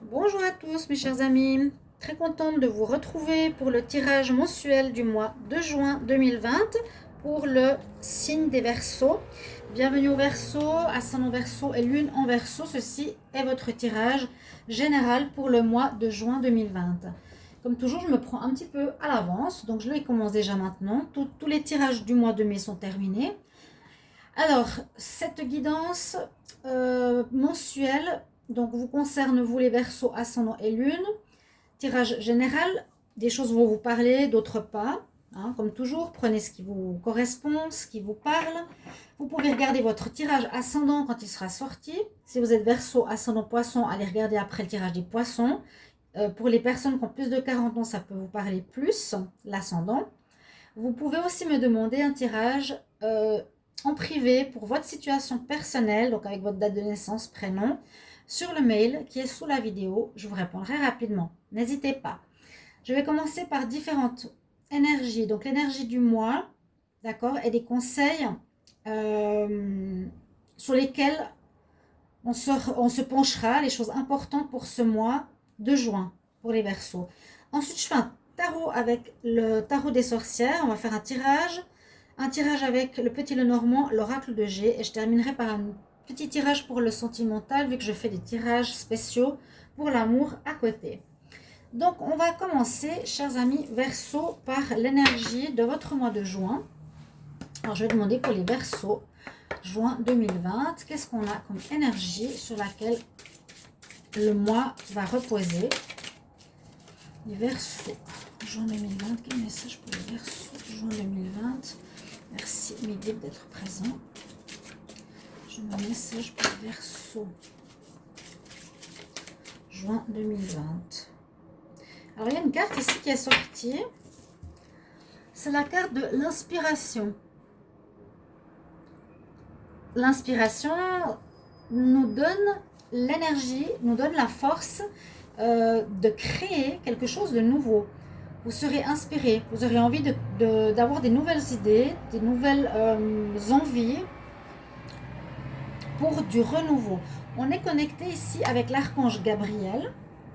Bonjour à tous mes chers amis, très contente de vous retrouver pour le tirage mensuel du mois de juin 2020 pour le signe des Verseaux. Bienvenue au Verseau, ascendant Verseau et lune en Verseau, ceci est votre tirage général pour le mois de juin 2020. Comme toujours, je me prends un petit peu à l'avance, donc je les commence déjà maintenant. Tous les tirages du mois de mai sont terminés. Alors, cette guidance mensuelle donc vous concerne, vous les Verseaux, ascendant et lune. Tirage général, des choses vont vous parler, d'autres pas. Hein, comme toujours, prenez ce qui vous correspond, ce qui vous parle. Vous pouvez regarder votre tirage ascendant quand il sera sorti. Si vous êtes Verseau, ascendant Poisson, allez regarder après le tirage des Poissons. Pour les personnes qui ont plus de 40 ans, ça peut vous parler plus, l'ascendant. Vous pouvez aussi me demander un tirage en privé pour votre situation personnelle, donc avec votre date de naissance, prénom, sur le mail qui est sous la vidéo. Je vous répondrai rapidement. N'hésitez pas. Je vais commencer par différentes énergies. Donc l'énergie du mois, d'accord, et des conseils sur lesquels on se penchera, les choses importantes pour ce mois de juin, pour les Verseaux. Ensuite, je fais un tarot avec le tarot des sorcières. On va faire un tirage avec le petit Lenormand, l'oracle de G, et je terminerai par un petit tirage pour le sentimental, vu que je fais des tirages spéciaux pour l'amour à côté. Donc, on va commencer, chers amis Verseaux, par l'énergie de votre mois de juin. Alors, je vais demander pour les Verseaux, juin 2020, qu'est-ce qu'on a comme énergie sur laquelle le mois va reposer. Les Verseaux, juin 2020, quel message pour les Verseaux, juin 2020. Merci Midi d'être présent. Je mets un message pour les Verseaux, juin 2020. Alors il y a une carte ici qui est sortie. C'est la carte de l'inspiration. L'inspiration nous donne l'énergie, nous donne la force de créer quelque chose de nouveau. Vous serez inspiré, vous aurez envie d'avoir des nouvelles idées, des nouvelles envies pour du renouveau. On est connecté ici avec l'archange Gabriel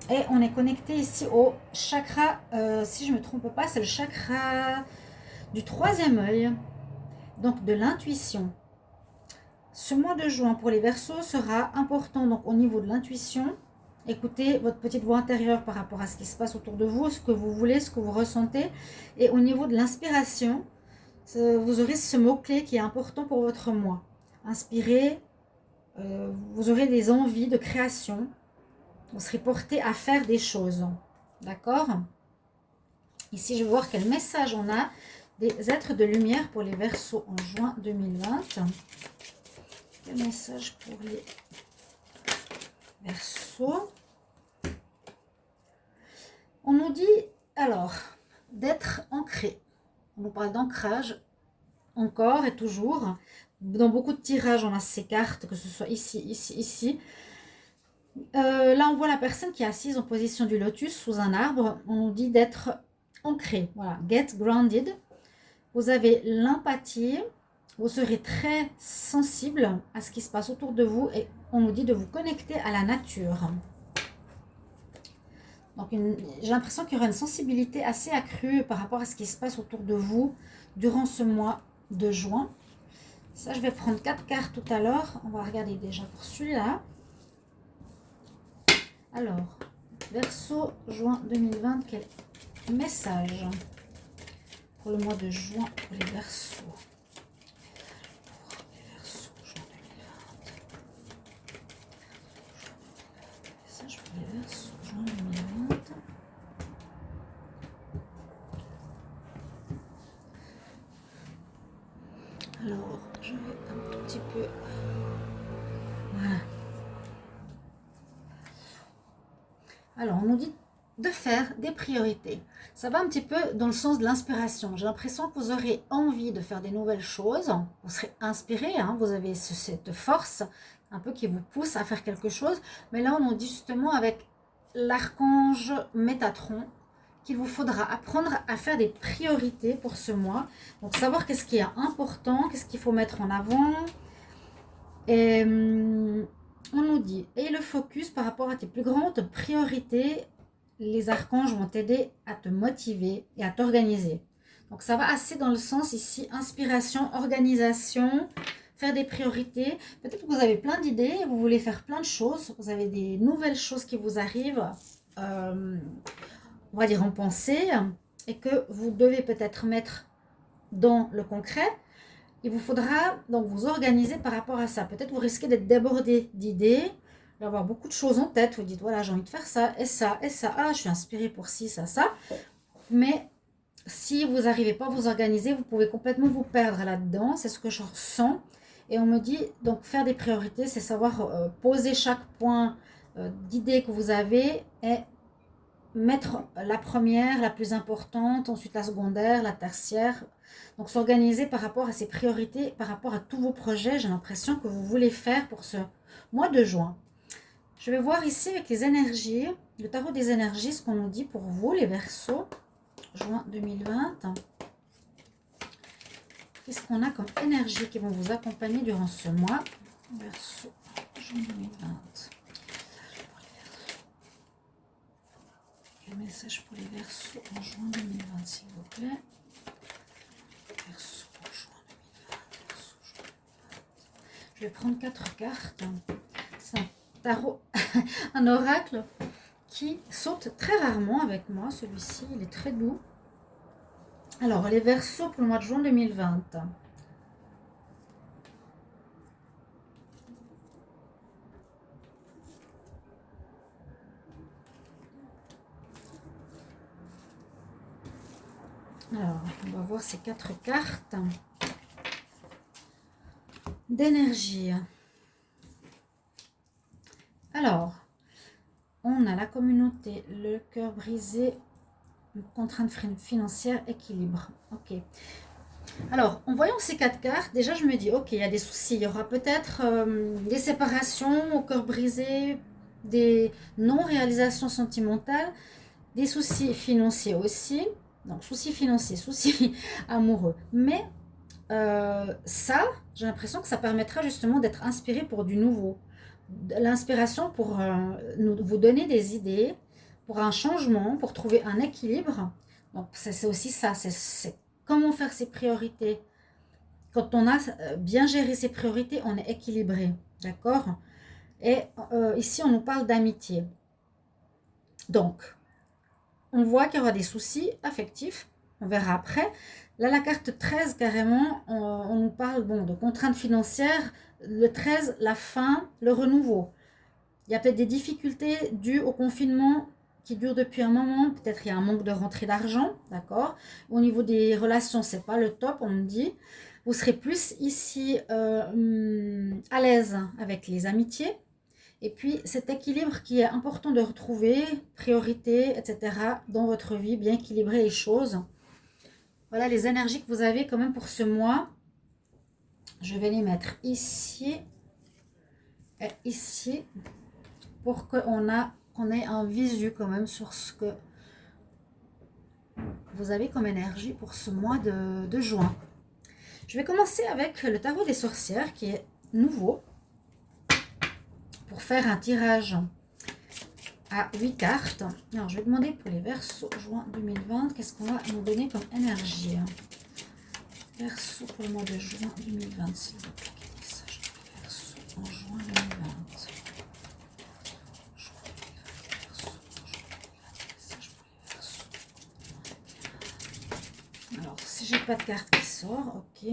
et on est connecté ici au chakra, si je ne me trompe pas, c'est le chakra du troisième œil, donc de l'intuition. Ce mois de juin pour les Verseaux sera important donc au niveau de l'intuition. Écoutez votre petite voix intérieure par rapport à ce qui se passe autour de vous, ce que vous voulez, ce que vous ressentez. Et au niveau de l'inspiration, vous aurez ce mot-clé qui est important pour votre mois. Inspirez, vous aurez des envies de création. Vous serez porté à faire des choses. D'accord? Ici, je vais voir quel message on a des êtres de lumière pour les Verseaux en juin 2020. Quel message pour les Verseaux? On nous dit alors d'être ancré. On nous parle d'ancrage encore et toujours. Dans beaucoup de tirages, on a ces cartes, que ce soit ici, ici, ici. Là, on voit la personne qui est assise en position du lotus sous un arbre. On nous dit d'être ancré. Voilà, get grounded. Vous avez l'empathie. Vous serez très sensible à ce qui se passe autour de vous et on nous dit de vous connecter à la nature. Donc, j'ai l'impression qu'il y aura une sensibilité assez accrue par rapport à ce qui se passe autour de vous durant ce mois de juin. Ça, je vais prendre 4 cartes tout à l'heure. On va regarder déjà pour celui-là. Alors, Verseau, juin 2020, quel message pour le mois de juin pour les Verseaux? Alors, je vais un tout petit peu... Voilà. Alors, on nous dit de faire des priorités. Ça va un petit peu dans le sens de l'inspiration. J'ai l'impression que vous aurez envie de faire des nouvelles choses. Vous serez inspiré, hein, vous avez cette force un peu qui vous pousse à faire quelque chose. Mais là, on nous dit justement avec l'archange Métatron qu'il vous faudra apprendre à faire des priorités pour ce mois. Donc, savoir qu'est-ce qui est important, qu'est-ce qu'il faut mettre en avant. Et on nous dit, et le focus par rapport à tes plus grandes priorités, les archanges vont t'aider à te motiver et à t'organiser. Donc ça va assez dans le sens ici, inspiration, organisation, faire des priorités. Peut-être que vous avez plein d'idées, vous voulez faire plein de choses, vous avez des nouvelles choses qui vous arrivent, on va dire en pensée, et que vous devez peut-être mettre dans le concret. Il vous faudra donc vous organiser par rapport à ça. Peut-être vous risquez d'être débordé d'idées, d'avoir beaucoup de choses en tête. Vous dites, voilà, j'ai envie de faire ça, et ça, et ça. Ah, je suis inspirée pour ci, ça, ça. Mais si vous n'arrivez pas à vous organiser, vous pouvez complètement vous perdre là-dedans. C'est ce que je ressens. Et on me dit, donc faire des priorités, c'est savoir poser chaque point d'idée que vous avez et mettre la première, la plus importante, ensuite la secondaire, la tertiaire. Donc s'organiser par rapport à ses priorités, par rapport à tous vos projets, j'ai l'impression que vous voulez faire pour ce mois de juin. Je vais voir ici avec les énergies, le tarot des énergies, ce qu'on nous dit pour vous, les Verseaux, juin 2020. Qu'est-ce qu'on a comme énergie qui vont vous accompagner durant ce mois? Verseau, juin 2020. Quel message pour les Verseaux en juin 2020, s'il vous plaît? Verseau en juin 2020. Verseau, juin 2020. Je vais prendre 4 cartes. C'est un tarot, un oracle qui saute très rarement avec moi. Celui-ci, il est très doux. Alors, les Verseaux pour le mois de juin 2020. Alors, on va voir ces 4 cartes d'énergie. Alors, on a la communauté, le cœur brisé, une contrainte financière, équilibre. Ok. Alors, en voyant ces 4 cartes, déjà je me dis, ok, il y a des soucis. Il y aura peut-être des séparations au cœur brisé, des non-réalisations sentimentales, des soucis financiers aussi. Donc, soucis financiers, soucis amoureux. Mais ça, j'ai l'impression que ça permettra justement d'être inspiré pour du nouveau. L'inspiration pour vous donner des idées, pour un changement, pour trouver un équilibre. Donc, c'est aussi ça, c'est comment faire ses priorités. Quand on a bien géré ses priorités, on est équilibré. D'accord? Et ici, on nous parle d'amitié. Donc, on voit qu'il y aura des soucis affectifs. On verra après. Là, la carte 13, carrément, on nous parle de contraintes financières. Le 13, la fin, le renouveau. Il y a peut-être des difficultés dues au confinement qui durent depuis un moment. Peut-être il y a un manque de rentrée d'argent, d'accord? Au niveau des relations, c'est pas le top, on me dit. Vous serez plus ici à l'aise avec les amitiés. Et puis cet équilibre qui est important de retrouver, priorité, etc. dans votre vie, bien équilibrer les choses. Voilà les énergies que vous avez quand même pour ce mois. Je vais les mettre ici et ici pour qu'on ait un visu quand même sur ce que vous avez comme énergie pour ce mois de juin. Je vais commencer avec le tarot des sorcières qui est nouveau pour faire un tirage à 8 cartes. Alors, je vais demander pour les Verseaux juin 2020, qu'est-ce qu'on va nous donner comme énergie? Verseau pour le mois de juin 2020, s'il vous plaît. Quel message pour les Verseaux en juin 2020? Alors, si j'ai pas de carte qui sort, ok.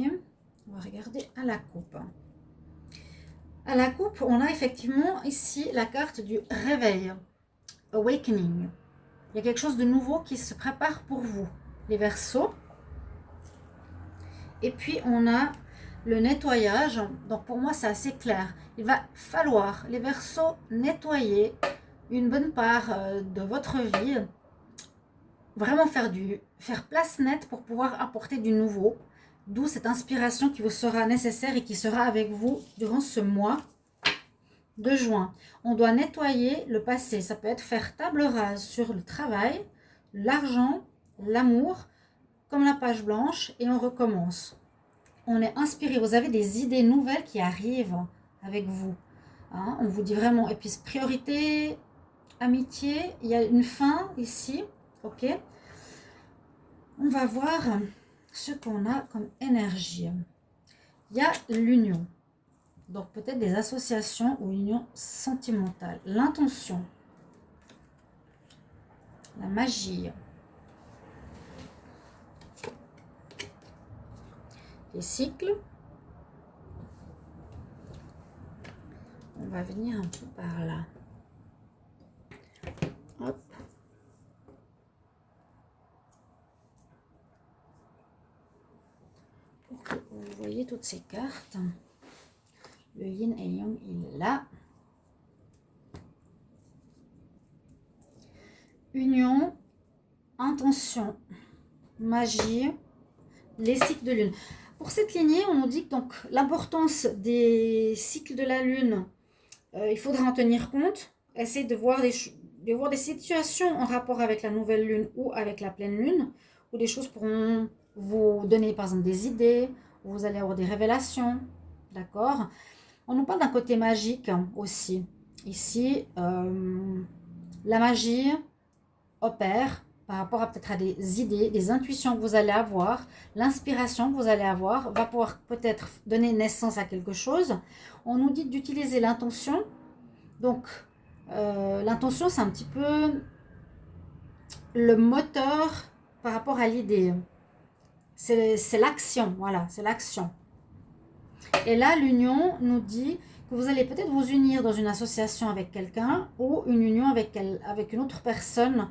On va regarder à la coupe. À la coupe, on a effectivement ici la carte du réveil. Awakening. Il y a quelque chose de nouveau qui se prépare pour vous, les Verseaux. Et puis, on a le nettoyage. Donc, pour moi, c'est assez clair. Il va falloir, les Verseaux, nettoyer une bonne part de votre vie. Vraiment faire place nette pour pouvoir apporter du nouveau. D'où cette inspiration qui vous sera nécessaire et qui sera avec vous durant ce mois de juin. On doit nettoyer le passé. Ça peut être faire table rase sur le travail, l'argent, l'amour, comme la page blanche, et on recommence. On est inspiré. Vous avez des idées nouvelles qui arrivent avec vous. Hein, on vous dit vraiment, et puis priorité, amitié, il y a une fin ici, ok. On va voir ce qu'on a comme énergie. Il y a l'union, donc peut-être des associations ou union sentimentale, l'intention, la magie, les cycles. On va venir un peu par là. Hop. Pour que vous voyez toutes ces cartes. Le yin et yang, il est là. Union, intention, magie, les cycles de lune. Pour cette lignée, on nous dit que donc l'importance des cycles de la lune, il faudra en tenir compte. Essayer de voir des situations en rapport avec la nouvelle lune ou avec la pleine lune, où des choses pourront vous donner par exemple des idées, où vous allez avoir des révélations, d'accord. On nous parle d'un côté magique aussi. Ici, la magie opère par rapport à peut-être à des idées, des intuitions que vous allez avoir, l'inspiration que vous allez avoir va pouvoir peut-être donner naissance à quelque chose. On nous dit d'utiliser l'intention. Donc, l'intention, c'est un petit peu le moteur par rapport à l'idée. C'est l'action, voilà, c'est l'action. Et là, l'union nous dit que vous allez peut-être vous unir dans une association avec quelqu'un ou une union avec une autre personne.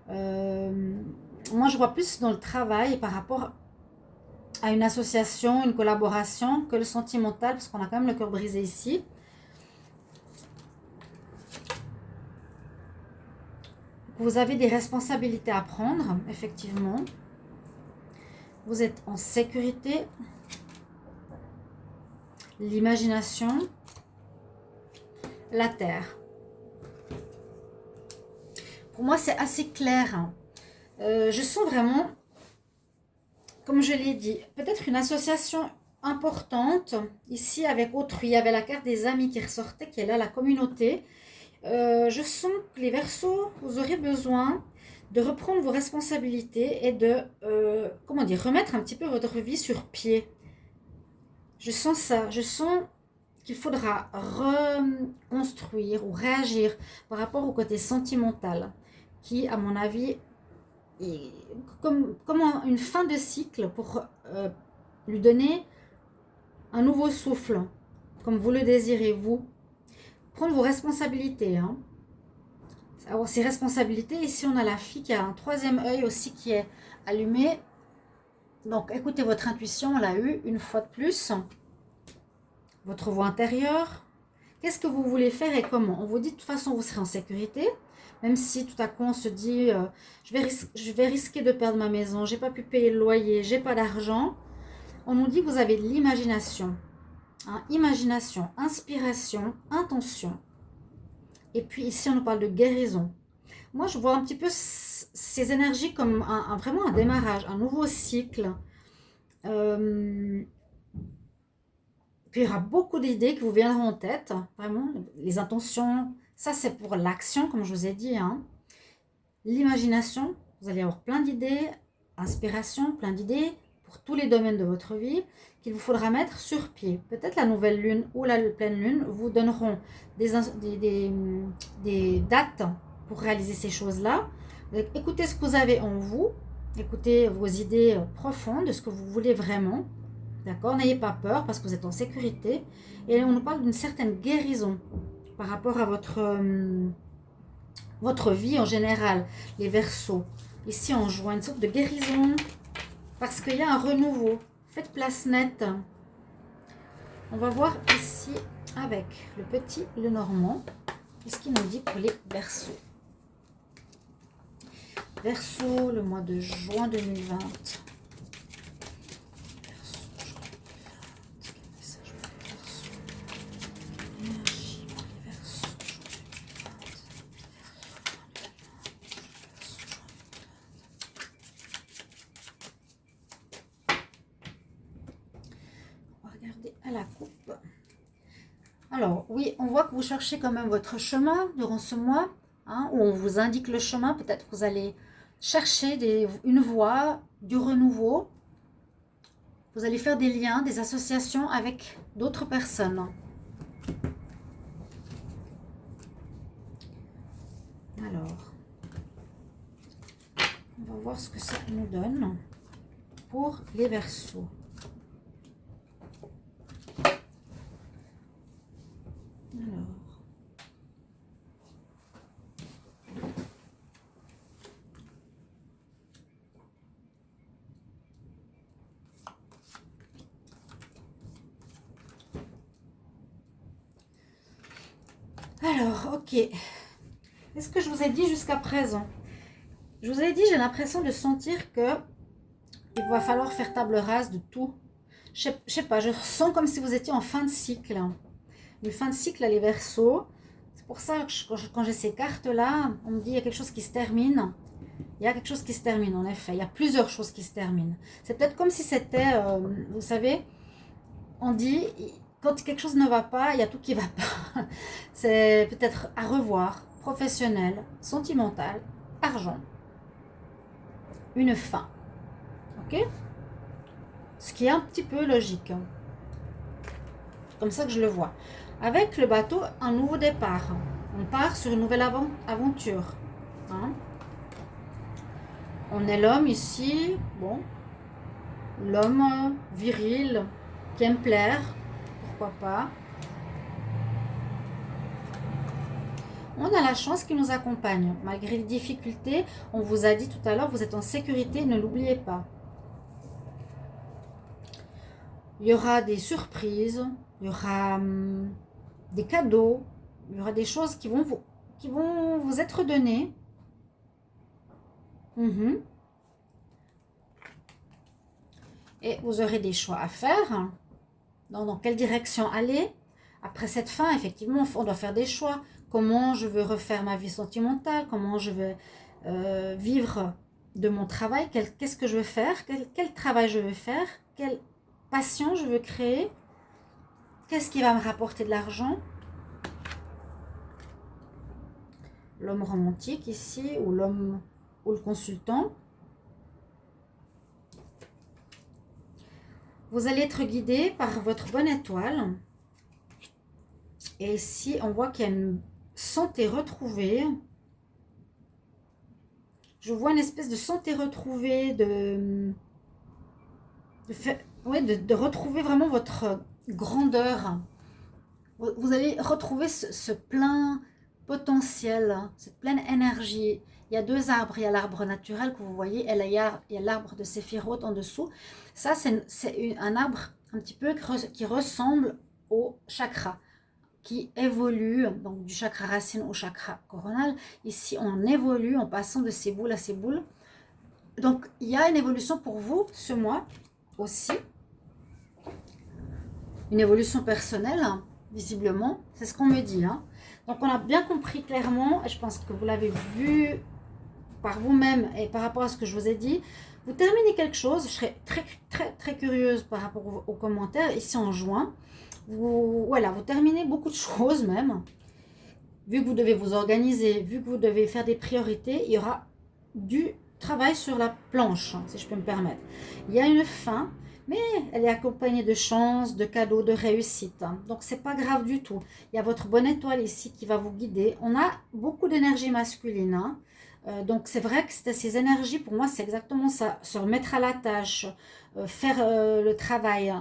Moi, je vois plus dans le travail par rapport à une association, une collaboration que le sentimental, parce qu'on a quand même le cœur brisé ici. Vous avez des responsabilités à prendre, effectivement. Vous êtes en sécurité. L'imagination. La terre. Pour moi, c'est assez clair. Je sens vraiment, comme je l'ai dit, peut-être une association importante. Ici, avec autrui, il y avait la carte des amis qui ressortait, qui est là, la communauté. Je sens que les Verseaux, vous aurez besoin de reprendre vos responsabilités et de, comment dire, remettre un petit peu votre vie sur pied. Je sens ça. Je sens qu'il faudra reconstruire ou réagir par rapport au côté sentimental qui, à mon avis, est comme une fin de cycle pour lui donner un nouveau souffle, comme vous le désirez, vous. Prendre vos responsabilités, hein. Alors, ses responsabilités, ici on a la fille qui a un troisième œil aussi qui est allumé. Donc écoutez votre intuition, on l'a eu une fois de plus. Votre voix intérieure. Qu'est-ce que vous voulez faire et comment? On vous dit de toute façon vous serez en sécurité. Même si tout à coup on se dit je vais risquer de perdre ma maison, j'ai pas pu payer le loyer, j'ai pas d'argent. On nous dit que vous avez de l'imagination. Hein, imagination, inspiration, intention. Et puis ici on nous parle de guérison. Moi, je vois un petit peu ces énergies comme vraiment un démarrage, un nouveau cycle. Puis il y aura beaucoup d'idées qui vous viendront en tête. Vraiment, les intentions, ça c'est pour l'action, comme je vous ai dit. Hein. L'imagination, vous allez avoir plein d'idées, inspiration, plein d'idées pour tous les domaines de votre vie qu'il vous faudra mettre sur pied. Peut-être la nouvelle lune ou la pleine lune vous donneront des dates pour réaliser ces choses-là. Écoutez ce que vous avez en vous, écoutez vos idées profondes, de ce que vous voulez vraiment. D'accord? N'ayez pas peur parce que vous êtes en sécurité. Et on nous parle d'une certaine guérison par rapport à votre vie en général, les Verseaux. Ici, on joue une sorte de guérison parce qu'il y a un renouveau. Faites place nette. On va voir ici avec le petit Lenormand. Qu'est-ce qu'il nous dit pour les Verseaux? Verseau, le mois de juin 2020. On va regarder à la coupe. Alors, oui, on voit que vous cherchez quand même votre chemin durant ce mois, hein, où on vous indique le chemin. Peut-être que vous allez chercher une voie, du renouveau. Vous allez faire des liens, des associations avec d'autres personnes. Alors, on va voir ce que ça nous donne pour les Verseaux. Alors, ok. Qu'est-ce que je vous ai dit jusqu'à présent? Je vous ai dit, j'ai l'impression de sentir que il va falloir faire table rase de tout. Je sais pas, je ressens comme si vous étiez en fin de cycle. Une fin de cycle, les Verseaux. C'est pour ça que quand j'ai ces cartes-là, on me dit il y a quelque chose qui se termine. Il y a quelque chose qui se termine, en effet. Il y a plusieurs choses qui se terminent. C'est peut-être comme si c'était, vous savez, on dit, quand quelque chose ne va pas, il y a tout qui ne va pas. C'est peut-être à revoir, professionnel, sentimental, argent. Une fin. Ok? Ce qui est un petit peu logique. C'est comme ça que je le vois. Avec le bateau, un nouveau départ. On part sur une nouvelle aventure. Hein? On est l'homme ici, bon, l'homme viril, qui aime plaire, pourquoi pas. On a la chance qui nous accompagne. Malgré les difficultés, on vous a dit tout à l'heure, vous êtes en sécurité, ne l'oubliez pas. Il y aura des surprises, il y aura des cadeaux, il y aura des choses qui vont vous être données. Et vous aurez des choix à faire. Dans quelle direction aller? Après cette fin, effectivement, on doit faire des choix. Comment je veux refaire ma vie sentimentale? Comment je veux vivre de mon travail? Qu'est-ce que je veux faire? Quel travail je veux faire? Quelle passion je veux créer? Qu'est-ce qui va me rapporter de l'argent? L'homme romantique ici, ou l'homme ou le consultant. Vous allez être guidé par votre bonne étoile. Et ici, on voit qu'il y a une santé retrouvée. Je vois une espèce de santé retrouvée, de retrouver vraiment votre grandeur. Vous allez retrouver ce plein potentiel, cette pleine énergie. Il y a deux arbres. Il y a l'arbre naturel que vous voyez, et là, il y a l'arbre de Séphiroth en dessous. Ça, c'est un arbre un petit peu qui ressemble au chakra, qui évolue, donc du chakra racine au chakra coronal. Ici, on évolue en passant de ces boules à ces boules. Donc, il y a une évolution pour vous ce mois aussi. Une évolution personnelle, visiblement. C'est ce qu'on me dit. Donc, on a bien compris clairement, et je pense que vous l'avez vu par vous-même et par rapport à ce que je vous ai dit. Vous terminez quelque chose. Je serais très, très, très curieuse par rapport aux commentaires ici en juin. Vous terminez beaucoup de choses même. Vu que vous devez vous organiser, vu que vous devez faire des priorités, il y aura du travail sur la planche, si je peux me permettre. Il y a une fin, mais elle est accompagnée de chance, de cadeaux, de réussite. Donc, c'est pas grave du tout. Il y a votre bonne étoile ici qui va vous guider. On a beaucoup d'énergie masculine. Donc, c'est vrai que ces énergies, pour moi, c'est exactement ça. Se remettre à la tâche, faire le travail,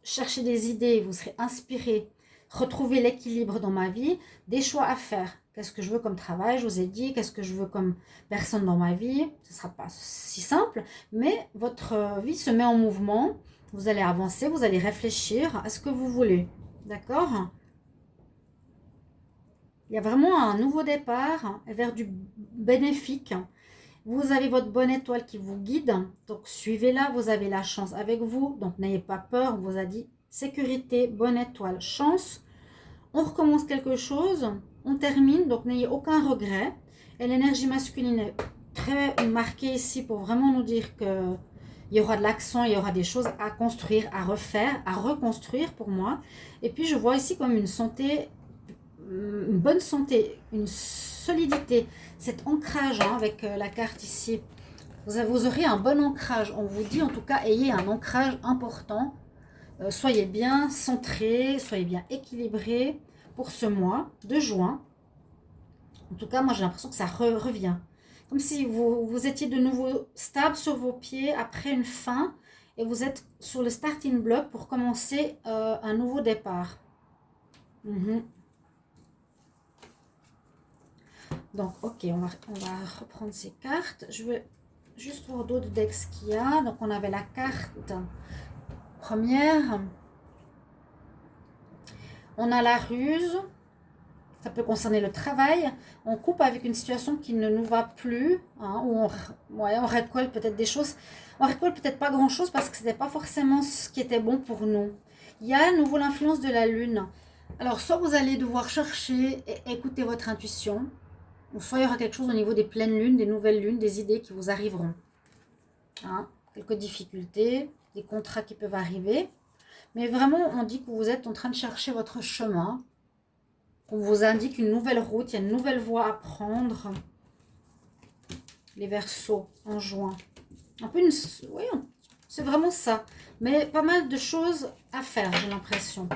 chercher des idées, vous serez inspiré, retrouver l'équilibre dans ma vie, des choix à faire. Qu'est-ce que je veux comme travail? Je vous ai dit, qu'est-ce que je veux comme personne dans ma vie? Ce ne sera pas si simple, mais votre vie se met en mouvement. Vous allez avancer, vous allez réfléchir à ce que vous voulez. D'accord? Il y a vraiment un nouveau départ vers du bénéfique. Vous avez votre bonne étoile qui vous guide, donc suivez-la, vous avez la chance avec vous, donc n'ayez pas peur, on vous a dit sécurité, bonne étoile, chance. On recommence quelque chose, on termine, donc n'ayez aucun regret. Et l'énergie masculine est très marquée ici pour vraiment nous dire que il y aura de l'action, il y aura des choses à construire, à refaire, à reconstruire pour moi. Et puis je vois ici comme une santé, une bonne santé, une solidité, cet ancrage hein, avec la carte ici. Vous aurez un bon ancrage. On vous dit en tout cas, ayez un ancrage important. Soyez bien centré, soyez bien équilibré pour ce mois de juin. En tout cas, moi j'ai l'impression que ça revient. Comme si vous étiez de nouveau stable sur vos pieds après une fin et vous êtes sur le starting block pour commencer un nouveau départ. Donc, ok, on va reprendre ces cartes. Je vais juste voir d'autres decks qu'il y a. Donc, on avait la carte première. On a la ruse. Ça peut concerner le travail. On coupe avec une situation qui ne nous va plus. Hein, où on récolte peut-être des choses. On récolte peut-être pas grand-chose parce que ce n'était pas forcément ce qui était bon pour nous. Il y a à nouveau l'influence de la lune. Alors, soit vous allez devoir chercher et écouter votre intuition. Ou soit il y aura quelque chose au niveau des pleines lunes, des nouvelles lunes, des idées qui vous arriveront. Hein, quelques difficultés, des contrats qui peuvent arriver. Mais vraiment, on dit que vous êtes en train de chercher votre chemin. On vous indique une nouvelle route, il y a une nouvelle voie à prendre. Les Verseaux en juin. Un peu une... Oui, c'est vraiment ça. Mais pas mal de choses à faire, j'ai l'impression.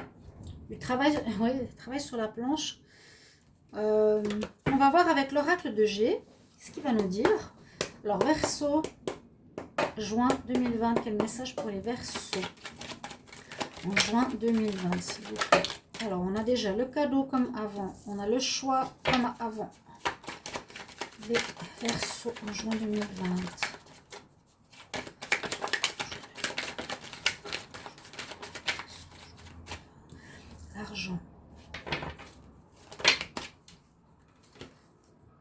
Du travail, oui, travail sur la planche. On va voir avec l'oracle de G. Qu'est-ce qu'il va nous dire? Alors, Verseau, juin 2020. Quel message pour les Verseaux en juin 2020, s'il vous plaît. Alors, on a déjà le cadeau comme avant. On a le choix comme avant. Les Verseaux en juin 2020. L'argent.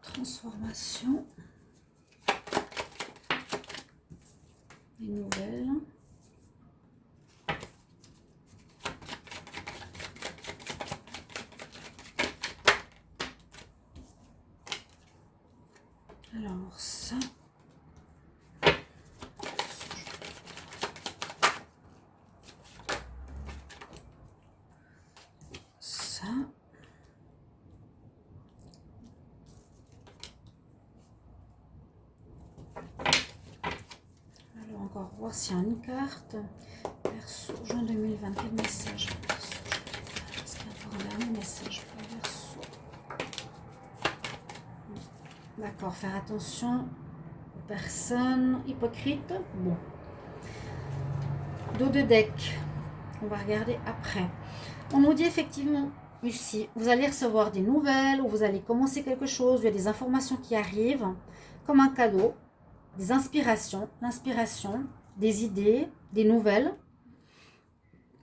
Transformation. Les nouvelles. Alors ça. Ça. Alors encore voir s'il y a une carte. Verseau, juin 2020. Quel message? Est-ce qu'il y a encore un dernier message pour les Verseaux? D'accord, faire attention aux personnes hypocrites. Bon. Dos de deck. On va regarder après. On nous dit effectivement ici, vous allez recevoir des nouvelles ou vous allez commencer quelque chose. Il y a des informations qui arrivent comme un cadeau, des inspirations, l'inspiration, des idées, des nouvelles.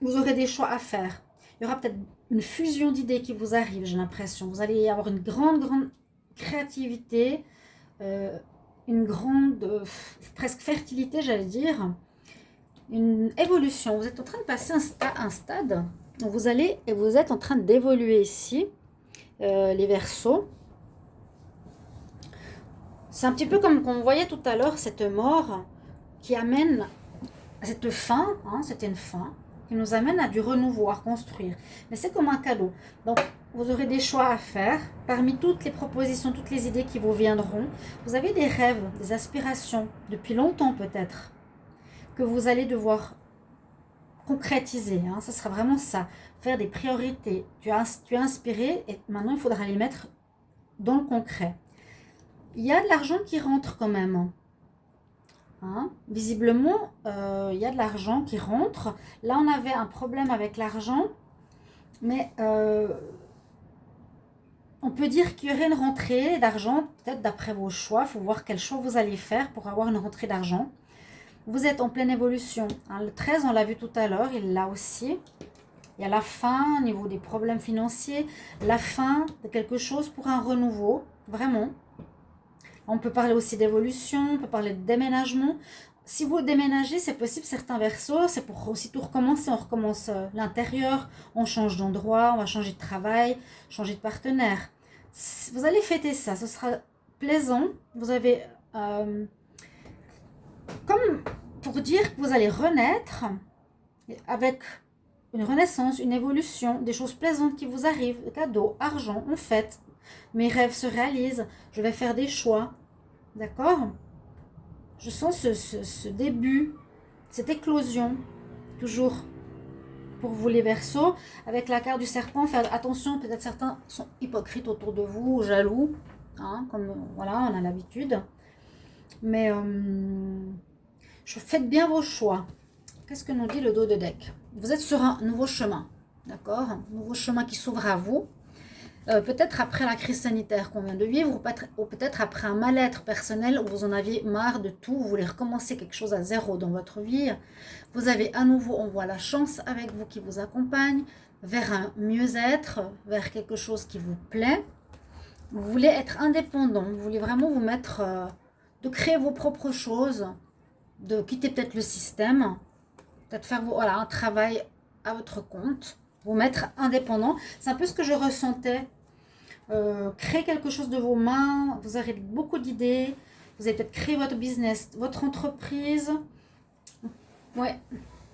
Vous aurez des choix à faire. Il y aura peut-être une fusion d'idées qui vous arrive, j'ai l'impression. Vous allez avoir une grande créativité, une grande, presque fertilité, j'allais dire. Une évolution. Vous êtes en train de passer un stade. Vous allez et vous êtes en train d'évoluer ici, les Verseaux. C'est un petit peu comme qu'on voyait tout à l'heure, cette mort qui amène à cette fin, hein, c'était une fin, qui nous amène à du renouveau, à reconstruire. Mais c'est comme un cadeau. Donc, vous aurez des choix à faire. Parmi toutes les propositions, toutes les idées qui vous viendront, vous avez des rêves, des aspirations, depuis longtemps peut-être, que vous allez devoir concrétiser. Hein, ce sera vraiment ça. Faire des priorités. Tu es inspiré et maintenant, il faudra les mettre dans le concret. Il y a de l'argent qui rentre quand même. Hein, visiblement, il y a de l'argent qui rentre. Là, on avait un problème avec l'argent. Mais on peut dire qu'il y aurait une rentrée d'argent, peut-être d'après vos choix. Il faut voir quel choix vous allez faire pour avoir une rentrée d'argent. Vous êtes en pleine évolution. Hein, le 13, on l'a vu tout à l'heure, il est là aussi. Il y a la fin au niveau des problèmes financiers, la fin de quelque chose pour un renouveau, vraiment. On peut parler aussi d'évolution, on peut parler de déménagement. Si vous déménagez, c'est possible, certains Verseaux, c'est pour aussi tout recommencer. On recommence l'intérieur, on change d'endroit, on va changer de travail, changer de partenaire. Vous allez fêter ça, ce sera plaisant. Vous avez comme pour dire que vous allez renaître avec une renaissance, une évolution, des choses plaisantes qui vous arrivent, cadeaux, argent, en fait. Mes rêves se réalisent, je vais faire des choix. D'accord? Je sens ce début, cette éclosion, toujours pour vous les Verseaux. Avec la carte du serpent, faire attention, peut-être certains sont hypocrites autour de vous, jaloux, hein, comme voilà, on a l'habitude. Mais faites bien vos choix. Qu'est-ce que nous dit le dos de deck? Vous êtes sur un nouveau chemin, d'accord? Un nouveau chemin qui s'ouvre à vous. Peut-être après la crise sanitaire qu'on vient de vivre, ou peut-être après un mal-être personnel où vous en aviez marre de tout, vous voulez recommencer quelque chose à zéro dans votre vie. Vous avez à nouveau, on voit la chance avec vous qui vous accompagne, vers un mieux-être, vers quelque chose qui vous plaît. Vous voulez être indépendant, vous voulez vraiment vous mettre, de créer vos propres choses, de quitter peut-être le système, peut-être faire voilà, un travail à votre compte, vous mettre indépendant. C'est un peu ce que je ressentais. Créer quelque chose de vos mains, vous aurez beaucoup d'idées, vous allez peut-être créer votre business, votre entreprise. Ouais,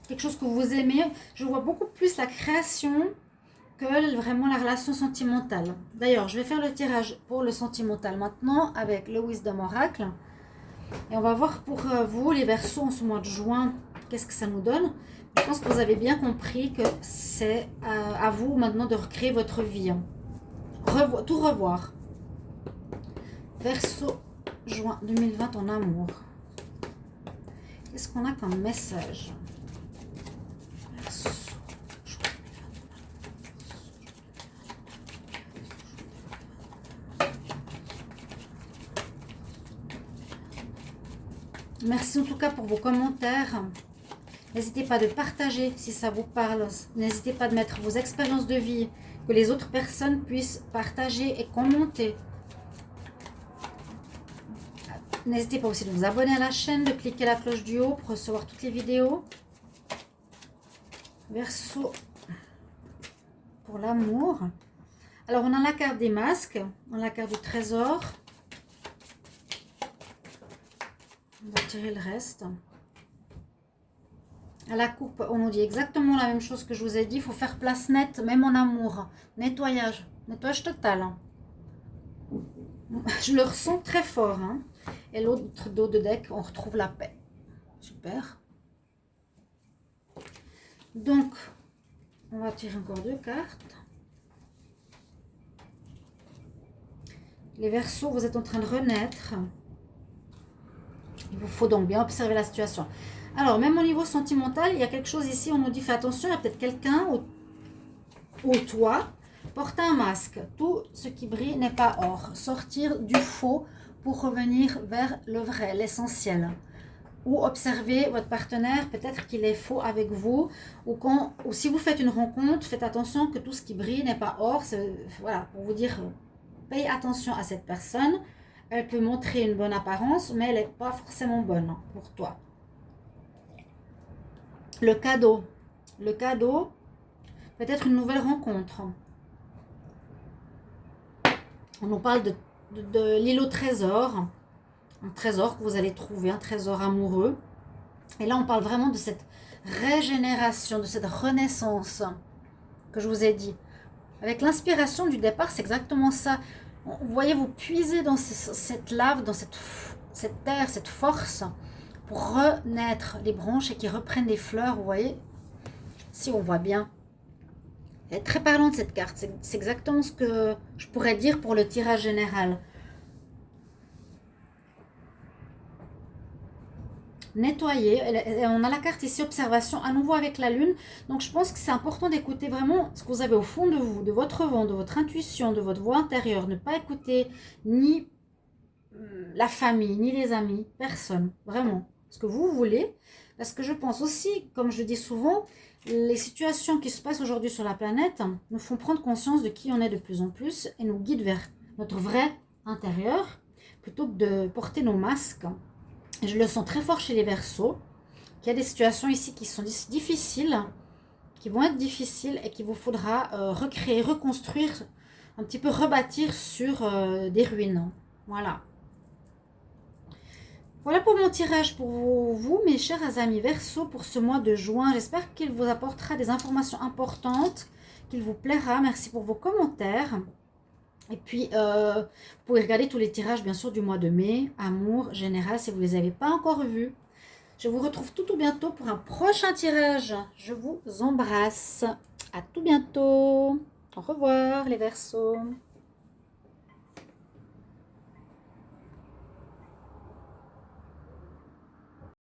quelque chose que vous aimez. Je vois beaucoup plus la création que vraiment la relation sentimentale. D'ailleurs, je vais faire le tirage pour le sentimental maintenant avec le Wisdom Oracle. Et on va voir pour vous, les Verseaux, en ce mois de juin, qu'est-ce que ça nous donne. Je pense que vous avez bien compris que c'est à vous maintenant de recréer votre vie. Tout revoir. Verseau, juin 2020 en amour. Qu'est-ce qu'on a comme message? Verseau, juin 2020. Merci en tout cas pour vos commentaires. N'hésitez pas de partager si ça vous parle. N'hésitez pas de mettre vos expériences de vie, que les autres personnes puissent partager et commenter. N'hésitez pas aussi de vous abonner à la chaîne, de cliquer la cloche du haut pour recevoir toutes les vidéos. Verseau pour l'amour. Alors on a la carte des masques, on a la carte du trésor. On va tirer le reste. À la coupe, on nous dit exactement la même chose que je vous ai dit. Il faut faire place nette, même en amour. Nettoyage. Nettoyage total. Je le ressens très fort. Hein. Et l'autre dos de deck, on retrouve la paix. Super. Donc, on va tirer encore 2 cartes. Les Verseaux, vous êtes en train de renaître. Il vous faut donc bien observer la situation. Alors, même au niveau sentimental, il y a quelque chose ici, on nous dit, fais attention, il y a peut-être quelqu'un au toit, porte un masque. Tout ce qui brille n'est pas or. Sortir du faux pour revenir vers le vrai, l'essentiel. Ou observer votre partenaire, peut-être qu'il est faux avec vous. Ou si vous faites une rencontre, faites attention que tout ce qui brille n'est pas or. Voilà, pour vous dire, paye attention à cette personne. Elle peut montrer une bonne apparence, mais elle n'est pas forcément bonne pour toi. Le cadeau, peut-être une nouvelle rencontre. On nous parle de l'île au trésor, un trésor que vous allez trouver, un trésor amoureux. Et là, on parle vraiment de cette régénération, de cette renaissance que je vous ai dit. Avec l'inspiration du départ, c'est exactement ça. Vous voyez, vous puisez dans cette lave, dans cette terre, cette force, pour renaître les branches et qui reprennent les fleurs, vous voyez. Si on voit bien. Elle est très parlante cette carte. C'est exactement ce que je pourrais dire pour le tirage général. Nettoyer. On a la carte ici, observation, à nouveau avec la lune. Donc je pense que c'est important d'écouter vraiment ce que vous avez au fond de vous, de votre vent, de votre intuition, de votre voix intérieure. Ne pas écouter ni la famille, ni les amis, personne. Vraiment. Ce que vous voulez. Parce que je pense aussi, comme je le dis souvent, les situations qui se passent aujourd'hui sur la planète nous font prendre conscience de qui on est de plus en plus et nous guident vers notre vrai intérieur plutôt que de porter nos masques. Et je le sens très fort chez les Verseaux, qu'il y a des situations ici qui sont difficiles, qui vont être difficiles et qu'il vous faudra recréer, reconstruire, un petit peu rebâtir sur des ruines. Voilà. Voilà pour mon tirage pour vous, mes chers amis Verseau, pour ce mois de juin. J'espère qu'il vous apportera des informations importantes, qu'il vous plaira. Merci pour vos commentaires. Et puis, vous pouvez regarder tous les tirages, bien sûr, du mois de mai, amour, général, si vous ne les avez pas encore vus. Je vous retrouve tout bientôt pour un prochain tirage. Je vous embrasse. À tout bientôt. Au revoir, les Verseaux.